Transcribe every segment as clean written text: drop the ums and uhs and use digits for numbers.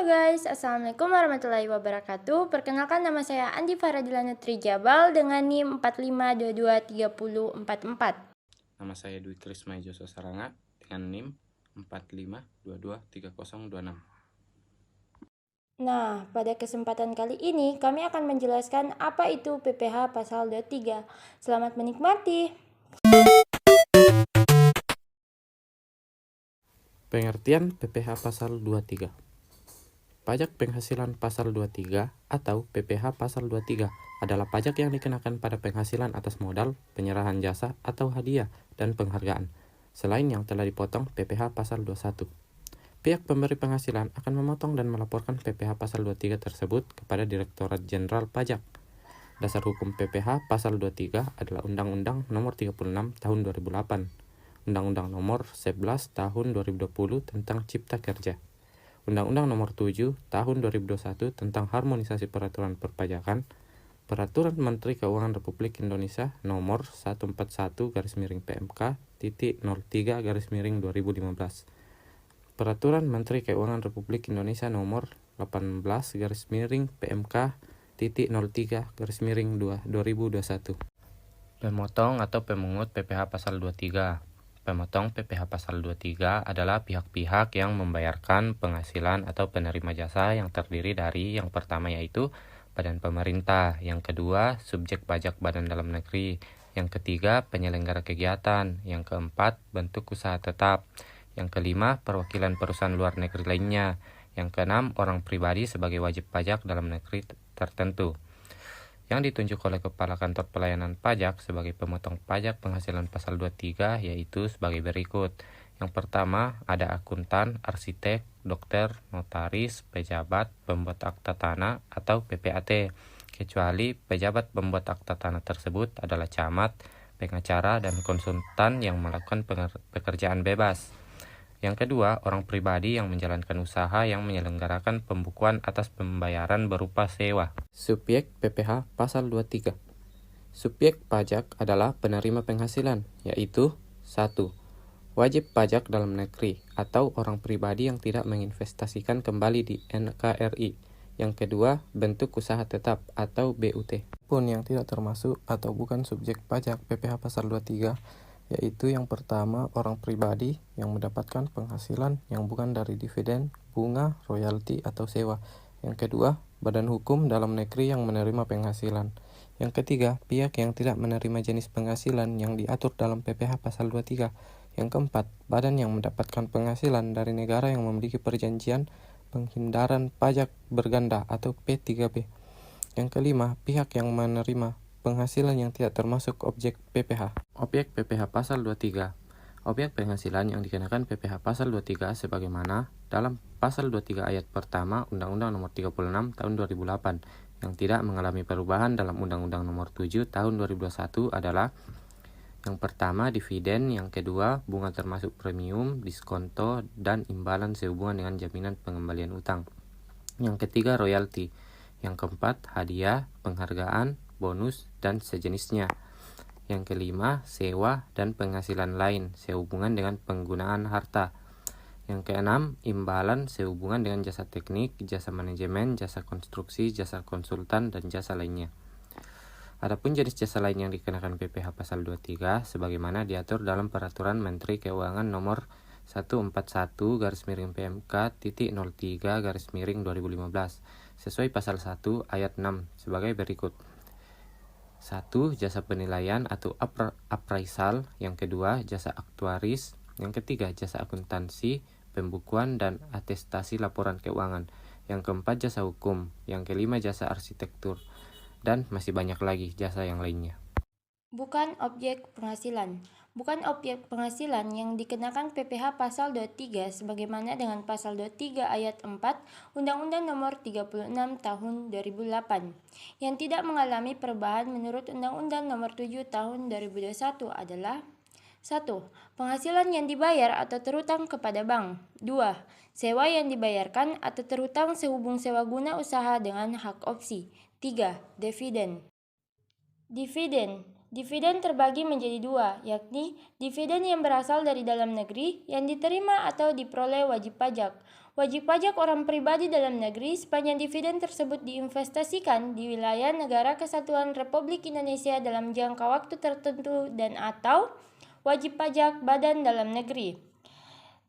Guys, Assalamualaikum warahmatullahi wabarakatuh. Perkenalkan, nama saya Andi Faradilana Trijabal dengan NIM 45223044. Nama saya Dwi Krisma Joso Saranga dengan NIM 45223026. Nah, pada kesempatan kali ini kami akan menjelaskan apa itu PPh pasal 23. Selamat menikmati. Pengertian PPh pasal 23. Pajak penghasilan pasal 23 atau PPh pasal 23 adalah pajak yang dikenakan pada penghasilan atas modal, penyerahan jasa, atau hadiah dan penghargaan, selain yang telah dipotong PPh pasal 21. Pihak pemberi penghasilan akan memotong dan melaporkan PPh pasal 23 tersebut kepada Direktorat Jenderal Pajak. Dasar hukum PPh pasal 23 adalah Undang-Undang Nomor 36 Tahun 2008, Undang-Undang Nomor 11 Tahun 2020 tentang Cipta Kerja, Undang-Undang Nomor 7 Tahun 2021 tentang Harmonisasi Peraturan Perpajakan, Peraturan Menteri Keuangan Republik Indonesia Nomor 141/PMK.03/2015, Peraturan Menteri Keuangan Republik Indonesia Nomor 18/PMK.03/2021. Pemotong atau pemungut PPh pasal 23. Pemotong PPh pasal 23 adalah pihak-pihak yang membayarkan penghasilan atau penerima jasa yang terdiri dari yang pertama yaitu badan pemerintah, yang kedua subjek pajak badan dalam negeri, yang ketiga penyelenggara kegiatan, yang keempat bentuk usaha tetap, yang kelima perwakilan perusahaan luar negeri lainnya, yang keenam orang pribadi sebagai wajib pajak dalam negeri tertentu. Yang ditunjuk oleh Kepala Kantor Pelayanan Pajak sebagai pemotong pajak penghasilan pasal 23 yaitu sebagai berikut. Yang pertama ada akuntan, arsitek, dokter, notaris, pejabat, pembuat akta tanah atau PPAT, kecuali pejabat pembuat akta tanah tersebut adalah camat, pengacara, dan konsultan yang melakukan pekerjaan bebas. Yang kedua, orang pribadi yang menjalankan usaha yang menyelenggarakan pembukuan atas pembayaran berupa sewa. Subjek PPh pasal 23. Subjek pajak adalah penerima penghasilan, yaitu 1. Wajib pajak dalam negeri atau orang pribadi yang tidak menginvestasikan kembali di NKRI. Yang kedua, bentuk usaha tetap atau BUT. Pun yang tidak termasuk atau bukan subjek pajak PPh pasal 23, yaitu yang pertama orang pribadi yang mendapatkan penghasilan yang bukan dari dividen, bunga, royalti, atau sewa. Yang kedua, badan hukum dalam negeri yang menerima penghasilan. Yang ketiga, pihak yang tidak menerima jenis penghasilan yang diatur dalam PPh pasal 23. Yang keempat, badan yang mendapatkan penghasilan dari negara yang memiliki perjanjian penghindaran pajak berganda atau P3B. Yang kelima, pihak yang menerima penghasilan yang tidak termasuk objek PPh. Objek PPh pasal 23. Objek penghasilan yang dikenakan PPh pasal 23 sebagaimana dalam pasal 23 ayat pertama Undang-Undang Nomor 36 Tahun 2008 yang tidak mengalami perubahan dalam Undang-Undang Nomor 7 Tahun 2021 adalah yang pertama dividen, yang kedua bunga termasuk premium, diskonto, dan imbalan sehubungan dengan jaminan pengembalian utang. Yang ketiga royalti. Yang keempat hadiah, penghargaan, bonus, dan sejenisnya. Yang kelima, sewa dan penghasilan lain sehubungan dengan penggunaan harta. Yang keenam, imbalan sehubungan dengan jasa teknik, jasa manajemen, jasa konstruksi, jasa konsultan, dan jasa lainnya. Adapun jenis jasa lain yang dikenakan PPh pasal 23 sebagaimana diatur dalam Peraturan Menteri Keuangan Nomor 141/PMK.03/2015 sesuai pasal 1 ayat 6 sebagai berikut. 1. Jasa penilaian atau appraisal. Yang kedua, jasa aktuaris. Yang ketiga, jasa akuntansi, pembukuan, dan atestasi laporan keuangan. Yang keempat, jasa hukum. Yang kelima, jasa arsitektur. Dan masih banyak lagi jasa yang lainnya. Bukan objek penghasilan. Bukan objek penghasilan yang dikenakan PPh pasal 23 sebagaimana dengan pasal 23 ayat 4 Undang-Undang Nomor 36 Tahun 2008 yang tidak mengalami perubahan menurut Undang-Undang Nomor 7 Tahun 2021 adalah 1. Penghasilan yang dibayar atau terutang kepada bank. 2. Sewa yang dibayarkan atau terutang sehubung sewa guna usaha dengan hak opsi. 3. Dividen. Dividen terbagi menjadi dua, yakni dividen yang berasal dari dalam negeri yang diterima atau diperoleh wajib pajak. Wajib pajak orang pribadi dalam negeri sepanjang dividen tersebut diinvestasikan di wilayah negara kesatuan Republik Indonesia dalam jangka waktu tertentu dan atau wajib pajak badan dalam negeri.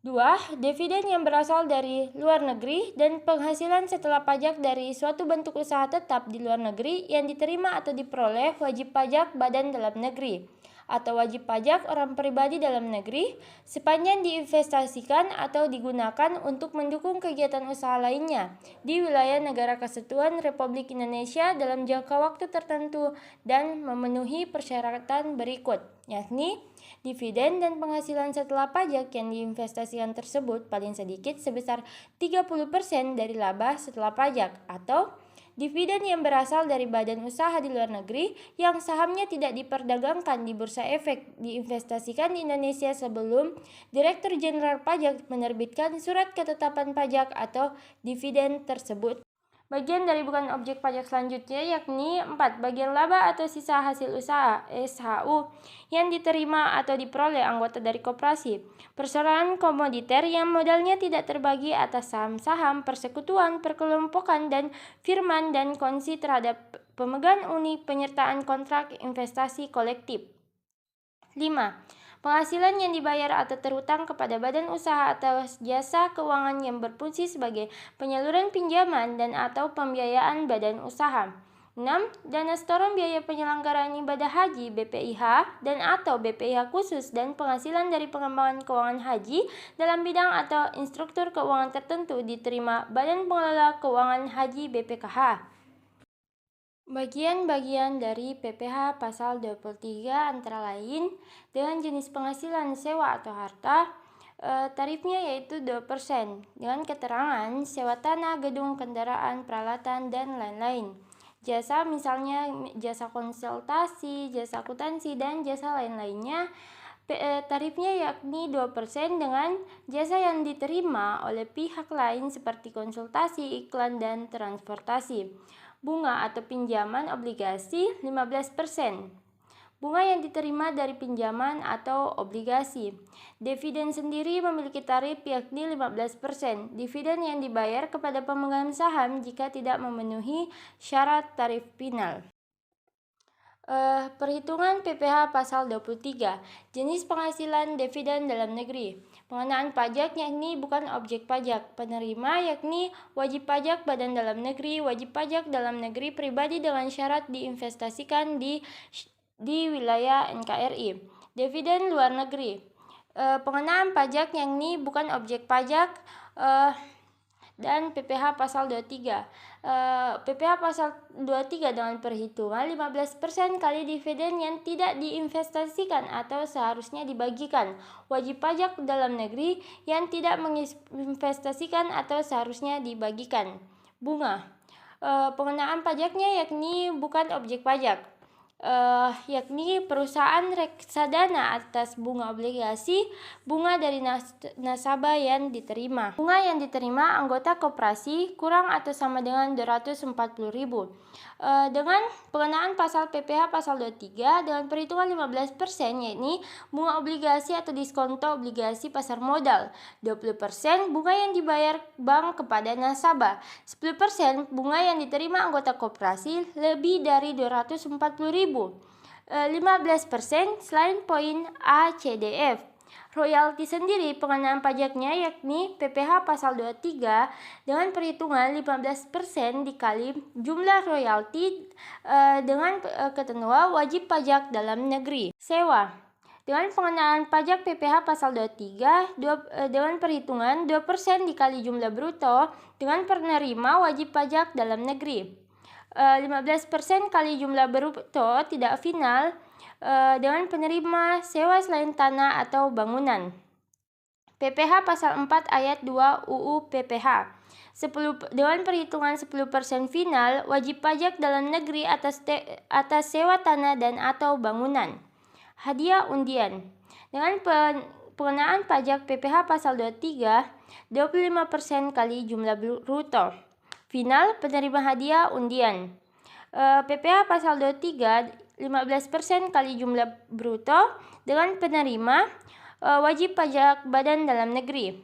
2. Dividen yang berasal dari luar negeri dan penghasilan setelah pajak dari suatu bentuk usaha tetap di luar negeri yang diterima atau diperoleh wajib pajak badan dalam negeri atau wajib pajak orang pribadi dalam negeri sepanjang diinvestasikan atau digunakan untuk mendukung kegiatan usaha lainnya di wilayah negara kesatuan Republik Indonesia dalam jangka waktu tertentu dan memenuhi persyaratan berikut, yakni dividen dan penghasilan setelah pajak yang diinvestasikan tersebut paling sedikit sebesar 30% dari laba setelah pajak atau dividen yang berasal dari badan usaha di luar negeri yang sahamnya tidak diperdagangkan di Bursa Efek diinvestasikan di Indonesia sebelum Direktur Jenderal Pajak menerbitkan surat ketetapan pajak atau dividen tersebut. Bagian dari bukan objek pajak selanjutnya yakni 4. Bagian laba atau sisa hasil usaha (SHU) yang diterima atau diperoleh anggota dari koperasi. Persoalan komoditer yang modalnya tidak terbagi atas saham-saham, persekutuan, perkelompokan, dan firman dan kongsi terhadap pemegang unit penyertaan kontrak investasi kolektif. 5. Penghasilan yang dibayar atau terhutang kepada badan usaha atau jasa keuangan yang berfungsi sebagai penyaluran pinjaman dan atau pembiayaan badan usaha. 6. Dana setoran biaya penyelenggaraan ibadah haji BPIH dan atau BPIH khusus dan penghasilan dari pengembangan keuangan haji dalam bidang atau instruktur keuangan tertentu diterima Badan Pengelola Keuangan Haji BPKH. Bagian-bagian dari PPh pasal 23 antara lain dengan jenis penghasilan sewa atau harta, tarifnya yaitu 2% dengan keterangan sewa tanah, gedung, kendaraan, peralatan, dan lain-lain. Jasa misalnya jasa konsultasi, jasa akuntansi, dan jasa lain-lainnya, tarifnya yakni 2% dengan jasa yang diterima oleh pihak lain seperti konsultasi, iklan, dan transportasi. Bunga atau pinjaman obligasi 15%. Bunga yang diterima dari pinjaman atau obligasi. Dividen sendiri memiliki tarif yakni 15%. Dividen yang dibayar kepada pemegang saham jika tidak memenuhi syarat tarif final. Perhitungan PPh pasal 23. Jenis penghasilan dividen dalam negeri. Pengenaan pajak yakni bukan objek pajak. Penerima yakni wajib pajak badan dalam negeri, wajib pajak dalam negeri pribadi dengan syarat diinvestasikan di wilayah NKRI. Dividen luar negeri. Pengenaan pajak yakni bukan objek pajak dan PPh pasal 23. PPh pasal 23 dengan perhitungan 15% kali dividen yang tidak diinvestasikan atau seharusnya dibagikan. Wajib pajak dalam negeri yang tidak menginvestasikan atau seharusnya dibagikan. Bunga. Pengenaan pajaknya yakni bukan objek pajak. Yakni perusahaan reksadana atas bunga obligasi, bunga dari nasabah yang diterima. Bunga yang diterima anggota koperasi kurang atau sama dengan 240.000. Dengan pengenaan pasal PPh pasal 23 dengan perhitungan 15% yakni bunga obligasi atau diskonto obligasi pasar modal, 20% bunga yang dibayar bank kepada nasabah, 10% bunga yang diterima anggota koperasi lebih dari 240.000, 15% selain poin ACDF. Royalti sendiri pengenaan pajaknya yakni PPh pasal 23 dengan perhitungan 15% dikali jumlah royalti dengan ketentuan wajib pajak dalam negeri. Sewa. Dengan pengenaan pajak PPh pasal 23 dengan perhitungan 2% dikali jumlah bruto dengan penerima wajib pajak dalam negeri. 15% kali jumlah bruto tidak final dengan penerima sewa selain tanah atau bangunan. PPh pasal 4 ayat 2 UU PPh. Dengan perhitungan 10% final wajib pajak dalam negeri atas sewa tanah dan atau bangunan. Hadiah undian. Dengan pengenaan pajak PPh pasal 23 25% kali jumlah bruto. Final penerima hadiah undian. PPh pasal 23 15% kali jumlah bruto dengan penerima wajib pajak Badan Dalam Negeri.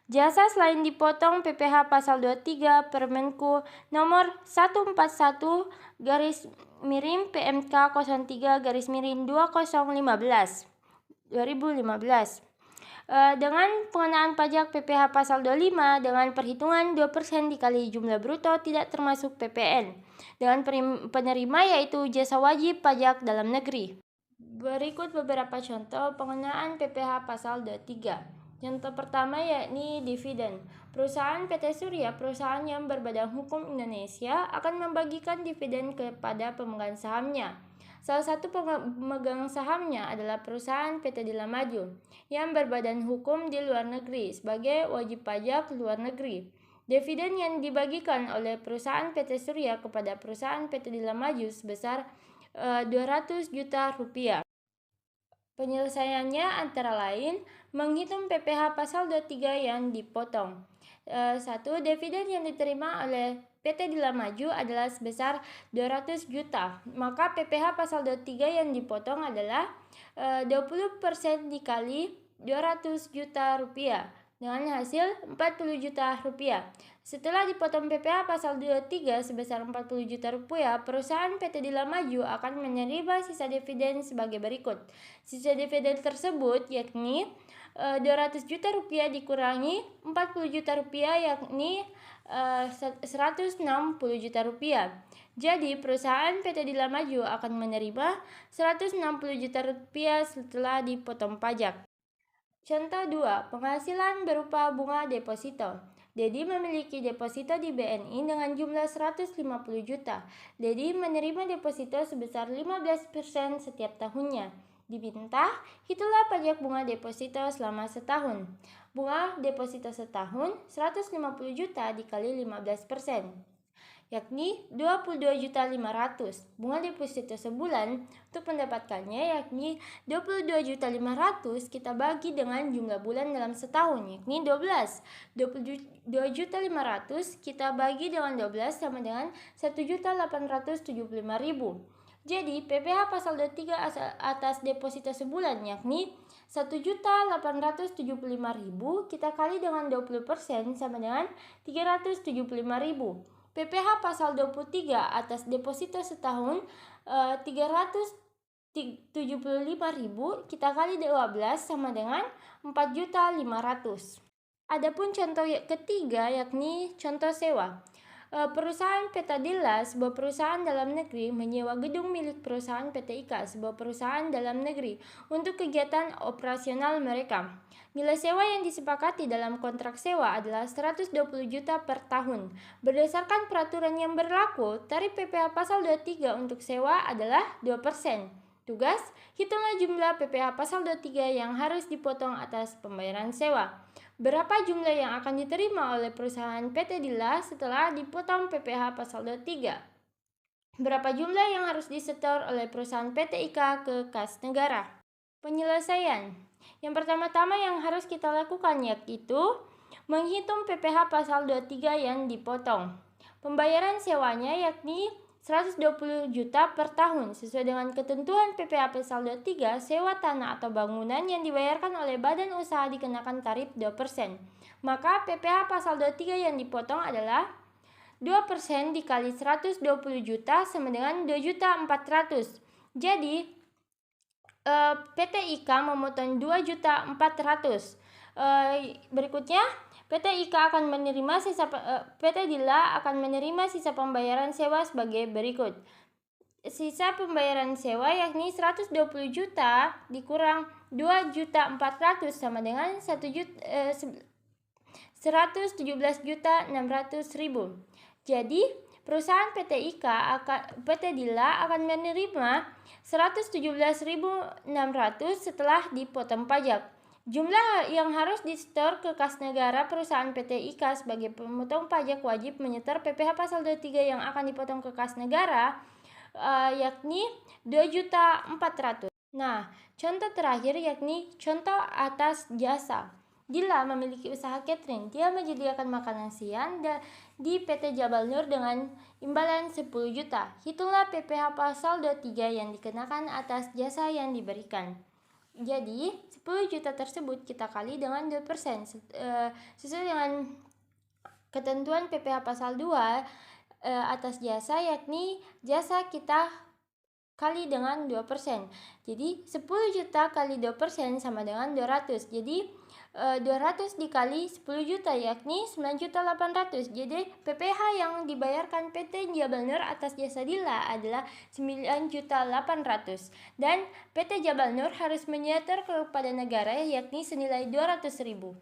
Jasa selain dipotong PPh pasal 23 Permenku nomor 141 garis miring PMK 03 garis miring 2015. Dengan pengenaan pajak PPh pasal 25 dengan perhitungan 2% dikali jumlah bruto tidak termasuk PPN dengan penerima yaitu jasa wajib pajak dalam negeri. Berikut beberapa contoh pengenaan PPh pasal 23. Contoh pertama yakni dividen. Perusahaan PT Surya, perusahaan yang berbadan hukum Indonesia, akan membagikan dividen kepada pemegang sahamnya. Salah satu pemegang sahamnya adalah perusahaan PT Dila Maju yang berbadan hukum di luar negeri sebagai wajib pajak luar negeri. Dividen yang dibagikan oleh perusahaan PT Surya kepada perusahaan PT Dila Maju sebesar 200 juta rupiah. Penyelesaiannya antara lain menghitung PPh pasal 23 yang dipotong. 1. Dividen yang diterima oleh PT Dila Maju adalah sebesar 200 juta. Maka PPh pasal 23 yang dipotong adalah 20% dikali 200 juta rupiah dengan hasil 40 juta rupiah. Setelah dipotong PPh pasal 23 sebesar 40 juta rupiah, perusahaan PT Dila Maju akan menerima sisa dividen sebagai berikut. Sisa dividen tersebut yakni 200 juta rupiah dikurangi 40 juta rupiah yakni 160 juta rupiah. Jadi perusahaan PT Dila Maju akan menerima 160 juta rupiah setelah dipotong pajak. Contoh 2. Penghasilan berupa bunga deposito. Dedi memiliki deposito di BNI dengan jumlah 150 juta. Dedi menerima deposito sebesar 15% setiap tahunnya. Diminta, hitunglah pajak bunga deposito selama setahun. Bunga deposito setahun 150 juta dikali 15%, yakni 22.500. Bunga deposito sebulan untuk mendapatkannya yakni 22.500 kita bagi dengan jumlah bulan dalam setahun yakni 12. 22.500 kita bagi dengan 12 sama dengan 1.875.000. Jadi PPh pasal 23 atas deposito sebulan yakni 1.875.000 kita kali dengan 20% sama dengan 375.000. PPh pasal 23 atas deposito setahun 375.000 kita kali 12 sama dengan 4.500. Adapun contoh ketiga yakni contoh sewa. Perusahaan PT Dila, sebuah perusahaan dalam negeri, menyewa gedung milik perusahaan PT IKA, sebuah perusahaan dalam negeri, untuk kegiatan operasional mereka. Nilai sewa yang disepakati dalam kontrak sewa adalah 120 juta per tahun. Berdasarkan peraturan yang berlaku, tarif PPh pasal 23 untuk sewa adalah 2%. Tugas, hitunglah jumlah PPh pasal 23 yang harus dipotong atas pembayaran sewa. Berapa jumlah yang akan diterima oleh perusahaan PT Dila setelah dipotong PPh pasal 23? Berapa jumlah yang harus disetor oleh perusahaan PT IKA ke kas negara? Penyelesaian. Yang pertama-tama yang harus kita lakukan yaitu menghitung PPh pasal 23 yang dipotong. Pembayaran sewanya yakni 120 juta per tahun. Sesuai dengan ketentuan PPh pasal 23, sewa tanah atau bangunan yang dibayarkan oleh badan usaha dikenakan tarif 2%. Maka PPh pasal 23 yang dipotong adalah 2% dikali 120 juta sama dengan 2.400.000. Jadi PT IKA memotong 2.400.000. Berikutnya PT IKA akan menerima PT Dila akan menerima sisa pembayaran sewa sebagai berikut. Sisa pembayaran sewa yakni 120 juta dikurang 2.400.000 sama dengan 117.600.000. Jadi perusahaan PT Dila akan menerima 117.600 setelah dipotong pajak. Jumlah yang harus disetor ke kas negara perusahaan PT IKA sebagai pemotong pajak wajib menyetor PPh pasal 23 yang akan dipotong ke kas negara yakni 2.400.000. Nah, contoh terakhir yakni contoh atas jasa. Dila memiliki usaha catering. Dia menyediakan makanan siang di PT Jabal Nur dengan imbalan 10 juta. Hitunglah PPh pasal 23 yang dikenakan atas jasa yang diberikan. Jadi, 10 juta tersebut kita kali dengan 2%. Sesuai dengan ketentuan PPh pasal 2 atas jasa, yakni jasa kita kali dengan 2%. Jadi 10 juta kali 2% sama dengan 200. Jadi 200 dikali 10 juta yakni 9.800.000. Jadi PPh yang dibayarkan PT Jabal Nur atas jasa Dila adalah 9.800.000. Dan PT Jabal Nur harus menyetor kepada negara yakni senilai 200.000.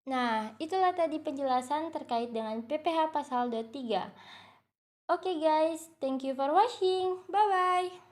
Nah, itulah tadi penjelasan terkait dengan PPh pasal 23. Oke guys, thank you for watching. Bye-bye.